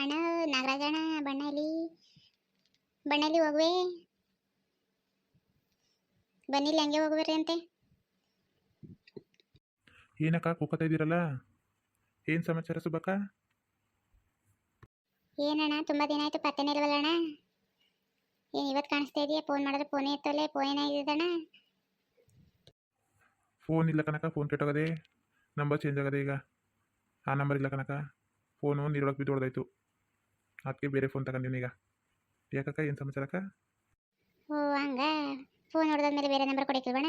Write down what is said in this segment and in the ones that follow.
ಅಣ್ಣ ನಾಗರಾಜಣ್ಣ ಬಣ್ಣಲ್ಲಿ ಹೋಗುವೆ ಬನ್ನಿಲ್ಲ ಹಂಗೆ ಹೋಗುವರಿ ಅಂತೆ. ಏನಕ್ಕ ಕೂಕತಾ ಇದ್ದೀರಲ್ಲ, ಏನು ಸಮಾಚಾರ ಸುಬ್ಬಕ್ಕ? ಏನಣ್ಣ ತುಂಬ ದಿನ ಆಯ್ತು ಪತ್ತೆನೇ ಇಲ್ವಲ್ಲಣ್ಣ. ಏನು ಇವತ್ತು ಕಾಣಿಸ್ತಾ ಇದೆಯಾ? ಫೋನ್ ಮಾಡಿದ್ರೆ ಫೋನೇ ಎತ್ತಲ್ಲ. ಫೋನ್ ಏನಾಗಿದ್ದಣ್ಣ? ಫೋನ್ ಇಲ್ಲ ಕನಕ, ಫೋನ್ ಕೆಟ್ಟೋಗದೆ, ನಂಬರ್ ಚೇಂಜ್ ಆಗದೆ ಈಗ. ಆ ನಂಬರ್ ಇಲ್ಲ ಕನಕ, ಫೋನು ನೀರೊಳಗೆ ಬಿದ್ದು ಹೊಡೆದಾಯ್ತು. ಅದಕ್ಕೆ ಬೇರೆ ಫೋನ್ ತಗೊಂಡಿನಿ ಈಗ. ಯಾಕಕ್ಕ, ಏನು ಸಮಾಚಾರಕ್ಕ? ಓ ಹಂಗ ಫೋನ್ ಹೊಡೆದಾದ್ಮೇಲೆ ಬೇರೆ ನಂಬರ್ ಕೊಡಕ್ಕಿಲ್ವಣ?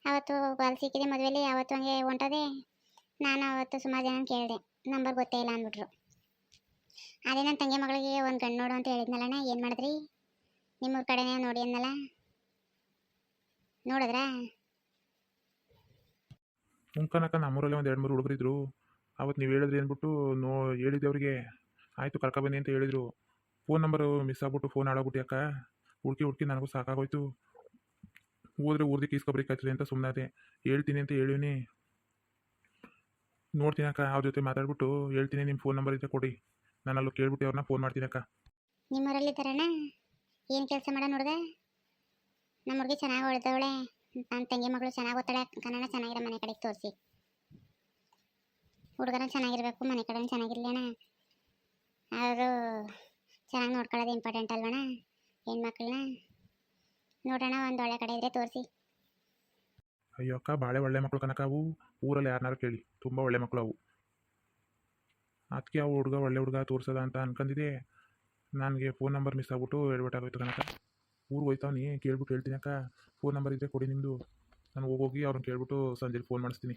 ಅವತ್ತು ಅಲ್ಲಿ ಸಿಕ್ಕಿದೆ ಮದುವೆಲಿ, ಅವತ್ತು ಹಂಗೆ ಹೊಂಟದೆ. ನಾನು ಅವತ್ತು ಸುಮಾರು ಜನ ಕೇಳಿದೆ, ನಂಬರ್ ಗೊತ್ತೇ ಇಲ್ಲ ಅಂದ್ಬಿಟ್ರು. ಅದೇ ನನ್ನ ತಂಗಿ ಮಗಳಿಗೆ ಒಂದು ಗಂಡು ನೋಡು ಅಂತ ಹೇಳಿದ್ನಲ್ಲಣ್ಣ. ಏನು ಮಾಡಿದ್ರಿ? ನಿಮ್ಮೂರ ಕಡೆನೇ ನೋಡಿ ಅನ್ನಲ್ಲ, ನೋಡಿದ್ರಾ? ಕನಕ, ನಮ್ಮೂರಲ್ಲಿ ಒಂದು 2-3 ಹುಡುಗರಿದ್ರು. ಅವತ್ತು ನೀವು ಹೇಳಿದ್ರಿ ಅಂದ್ಬಿಟ್ಟು ಹೇಳಿದ್ದೆ ಅವ್ರಿಗೆ. ಆಯಿತು ಕರ್ಕೊಬನ್ನಿ ಅಂತ ಹೇಳಿದರು. ಫೋನ್ ನಂಬರು ಮಿಸ್ ಆಗ್ಬಿಟ್ಟು ಫೋನ್ ಹಾಳಾಗ್ಬಿಟ್ಟು ಅಕ್ಕ. ಹುಡುಕಿ ನನಗೂ ಸಾಕಾಗೋಯ್ತು. ಹೋದ್ರೆ ಊರ್ದಕ್ಕೆ ಈಸ್ಕೊಬ್ರಿಕಾಯ್ತದೆ ಅಂತ ಸುಮ್ಮನೆ ಹೇಳ್ತೀನಿ ಅಂತ ಹೇಳಿನಿ. ನೋಡ್ತೀನಿ ಅಕ್ಕ, ಅವ್ರ ಜೊತೆ ಮಾತಾಡ್ಬಿಟ್ಟು ಹೇಳ್ತೀನಿ. ನಿಮ್ಮ ಫೋನ್ ನಂಬರ್ ಇದ್ದರೆ ಕೊಡಿ, ನಾನು ಅಲ್ಲಿ ಕೇಳ್ಬಿಟ್ಟು ಅವ್ರನ್ನ ಫೋನ್ ಮಾಡ್ತೀನಿ ಅಕ್ಕ. ನಿಮ್ಮೂರಲ್ಲಿ ಇದ್ದಾರಣ್ಣ? ಏನು ಕೆಲಸ ಮಾಡೋ ನೋಡ್ದೆ? ನಮ್ಮ ಹುಡುಗಿ ಚೆನ್ನಾಗಿ ಹೊಳ್ದವಳೆ. ನನ್ನ ತಂಗಿ ಮಗಳು ಚೆನ್ನಾಗಿ ಓದ್ತಾಳೆ. ಕನ್ನಡ ಚೆನ್ನಾಗಿರೋ ಮನೆ ಕಡೆಗೆ ತೋರಿಸಿ. ಹುಡುಗನ ಚೆನ್ನಾಗಿರ್ಬೇಕು, ಮನೆ ಕಡೆ ಚೆನ್ನಾಗಿರ್ಲಿ ಅಣ್ಣ. ಅವರು ಚೆನ್ನಾಗಿ ನೋಡ್ಕೊಳ್ಳೋದು ಇಂಪಾರ್ಟೆಂಟ್ ಅಲ್ವಣ್ಣ ಹೆಣ್ಮಕ್ಳನ್ನ. ನೋಡೋಣ ಒಂದು ಒಳ್ಳೆ ಕಡೆ ಇದ್ರೆ ತೋರಿಸಿ. ಅಯ್ಯೋ ಅಕ್ಕ, ಭಾಳ ಒಳ್ಳೆ ಮಕ್ಕಳು ಕನಕ ಅವು. ಊರಲ್ಲಿ ಯಾರನ್ನಾರು ಕೇಳಿ, ತುಂಬ ಒಳ್ಳೆ ಮಕ್ಕಳು ಅವು. ಅದಕ್ಕೆ ಅವು ಹುಡುಗ ಒಳ್ಳೆ ಹುಡುಗ ತೋರಿಸೋದ ಅಂತ ಅನ್ಕೊಂಡಿದ್ದೆ. ನನಗೆ ಫೋನ್ ನಂಬರ್ ಮಿಸ್ ಆಗ್ಬಿಟ್ಟು ಹೇಳ್ಬಿಟ್ಟಾಗೋಯ್ತು ಕನಕ. ಊರಿಗೆ ಹೋಯ್ತಾವ್ನಿ, ಕೇಳ್ಬಿಟ್ಟು ಹೇಳ್ತೀನಿ ಅಕ್ಕ. ಫೋನ್ ನಂಬರ್ ಇದ್ದರೆ ಕೊಡಿ ನಿಮ್ಮದು. ನಾನು ಹೋಗಿ ಅವ್ರನ್ನ ಕೇಳ್ಬಿಟ್ಟು ಸಂಜೆಲಿ ಫೋನ್ ಮಾಡಿಸ್ತೀನಿ.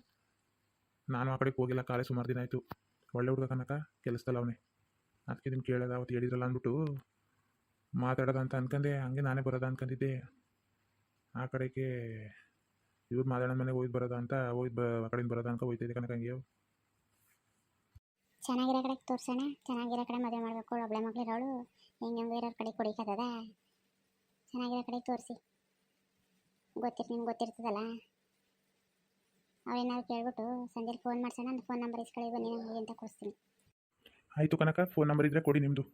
ನಾನು ಆ ಕಡೆಗೆ ಹೋಗಿಲ್ಲ, ಕಾಲೇ ಸುಮಾರು ದಿನ ಆಯಿತು. ಒಳ್ಳೆ ಹುಡುಗ ಕನಕ, ಕೆಲಸದಲ್ಲ ಅವನೇ. ಅದಕ್ಕೆ ನಿಮ್ಗೆ ಕೇಳೋದ, ಅವತ್ತು ಹೇಳಿದ್ರಲ್ಲ ಅಂದ್ಬಿಟ್ಟು ಮಾತಾಡೋದ ಅಂತ ಅನ್ಕೊಂಡೆ. ಹಂಗೆ ನಾನೇ ಬರೋದ ಅನ್ಕೊಂಡಿದ್ದೆ. ಆ ಕಡೆಗೆ ಇವ್ರು ಮಾತಾಡೋ ಮನೆಗೆ ಹೋಗಿ ಬರೋದ ಅಂತ ಆ ಕಡೆಯಿಂದ ಬರೋದ ಅನ್ಕೊ ಹೋಯ್ತಿದ್ದೆ ಕನಕ. ಹಂಗೆ ಚೆನ್ನಾಗಿರೋ ಕಡೆಗೆ ತೋರ್ಸೋಣ. ಚೆನ್ನಾಗಿರೋ ಕಡೆ ಮದುವೆ ಮಾಡಬೇಕು. ಒಬ್ಬಳೆ ಮಗಳಿರೋಳು ಹೆಂಗೆ ಇರೋ ಕಡೆ ಕೊಡಿಕತ್ತದ. ಚೆನ್ನಾಗಿರೋ ಕಡೆಗೆ ತೋರಿಸಿ. ನಿಮ್ಗೆ ಗೊತ್ತಿರ್ತದಲ್ಲ. ಅವೇನಾದ್ರು ಕೇಳ್ಬಿಟ್ಟು ಸಂಜೆಲಿ ಫೋನ್ ಮಾಡ್ಸೋಣ. ನನ್ನ ಫೋನ್ ನಂಬರ್ ಇಸ್ಕೊಳ್ಳಿ, ಬನ್ನಿ ನಮಗೆ ಅಂತ ಕೊಡಿಸ್ತೀನಿ. ಆಯಿತು ಕನಕ, ಫೋನ್ ನಂಬರ್ ಇದ್ದರೆ ಕೊಡಿ ನಿಮ್ಮದು.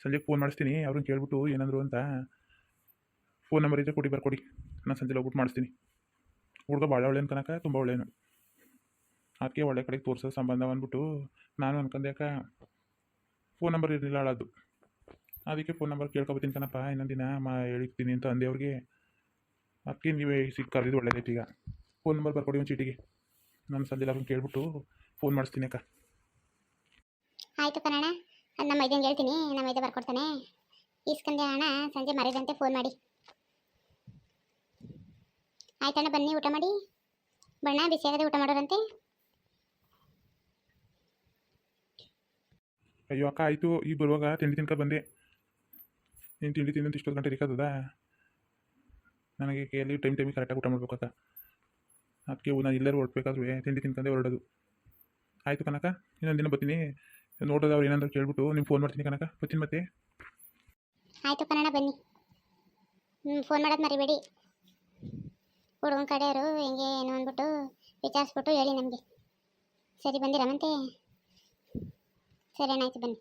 ಸಂಜೆಗೆ ಫೋನ್ ಮಾಡಿಸ್ತೀನಿ. ಅವ್ರನ್ನ ಕೇಳ್ಬಿಟ್ಟು ಏನಂದ್ರು ಅಂತ. ಫೋನ್ ನಂಬರ್ ಇದ್ದರೆ ಕೊಡಿ, ಬರ್ಕೊಡಿ. ನಾನು ಸಂಜೆಲಿ ಹೋಗ್ಬಿಟ್ಟು ಮಾಡಿಸ್ತೀನಿ. ಹುಡುಗ ಭಾಳ ಒಳ್ಳೆಯನು ಕನಕ, ತುಂಬ ಒಳ್ಳೆಯನು. ಅದಕ್ಕೆ ಒಳ್ಳೆ ಕಡೆಗೆ ತೋರಿಸೋ ಸಂಬಂಧ ಅಂದ್ಬಿಟ್ಟು ನಾನು ಅನ್ಕೊಂಡೆ ಅಕ್ಕ. ಫೋನ್ ನಂಬರ್ ಇರಲಿಲ್ಲ ಹಾಳದು. ಅದಕ್ಕೆ ಫೋನ್ ನಂಬರ್ ಕೇಳ್ಕೊಬತ್ತೀನಿ ಕಣಪ್ಪ, ಇನ್ನೊಂದು ದಿನ ಹೇಳಿರ್ತೀನಿ ಅಂತ ಅಂದೆ ಅವ್ರಿಗೆ. ಅದಕ್ಕೆ ನೀವೇ ಕರೆದಿದ್ದು ಒಳ್ಳೇದೈತಿ. ಈಗ ಫೋನ್ ನಂಬರ್ ಬರ್ಕೊಡಿ ಒಂದು ಚೀಟಿಗೆ. ನಾನು ಸಂಜೆ ಅವ್ರನ್ನ ಕೇಳ್ಬಿಟ್ಟು ಫೋನ್ ಮಾಡಿಸ್ತೀನಿ ಅಕ್ಕ. ಆಯಿತು ಕಣಣ್ಣ, ಅದು ನಮ್ಮ ಮೈದಂಗೆ ಹೇಳ್ತೀನಿ. ನಮ್ಮ ಮೈದ ಬರ್ಕೊಡ್ತಾನೆ. ಇಸ್ಕೊಂಡೆ ಅಣ್ಣ, ಸಂಜೆ ಮರಿದಂತೆ ಫೋನ್ ಮಾಡಿ. ಆಯ್ತಣ್ಣ, ಬನ್ನಿ ಊಟ ಮಾಡಿ. ಬಣ್ಣ ಬಿಸಿಯಾಗದೆ ಊಟ ಮಾಡೋರಂತೆ. ಅಯ್ಯೋ ಅಕ್ಕ, ಆಯಿತು. ಈಗ ಬರುವಾಗ ತಿಂಡಿ ತಿನ್ಕ ಬಂದೆ. ನೀನು ತಿಂಡಿ ತಿಂದಂತ ಇಷ್ಟೊಂದು ಗಂಟೆ ಇರಿಕತ್ತದ. ನನಗೆ ಕೈಯಲ್ಲಿ ಟೈಮಿಗೆ ಕರೆಕ್ಟಾಗಿ ಊಟ ಮಾಡ್ಬೇಕಕ್ಕ. ಅದಕ್ಕೆ ನಾನು ಎಲ್ಲರೂ ಹೊರಡ್ಬೇಕಾದ್ರೂ ತಿಂಡಿ ತಿನ್ಕೊಂಡೆ ಹೊರಡೋದು. ಆಯಿತು ಕನಕ, ಇನ್ನೊಂದು ದಿನ ಬರ್ತೀನಿ. ನೋಡೋದು ಅವ್ರು ಏನಾದ್ರು ಕೇಳ್ಬಿಟ್ಟು ನಿಮ್ಗೆ ಫೋನ್ ಮಾಡ್ತೀನಿ ಕನಕ. ಬರ್ತೀನಿ ಮತ್ತೆ. ಆಯಿತು ಕಣಣ್ಣ, ಬನ್ನಿ. ಫೋನ್ ಮಾಡೋದು ಮರಿಬೇಡಿ. ಹುಡುಗನ ಕಡೆಯವರು ಹೆಂಗೆ ಏನು ಅಂದ್ಬಿಟ್ಟು ವಿಚಾರಿಸ್ಬಿಟ್ಟು ಹೇಳಿ ನಮಗೆ. ಸರಿ, ಬಂದಿರಮಂತೆ. ಸರಿ ಅಣ್ಣ, ಆಯ್ತು ಬನ್ನಿ.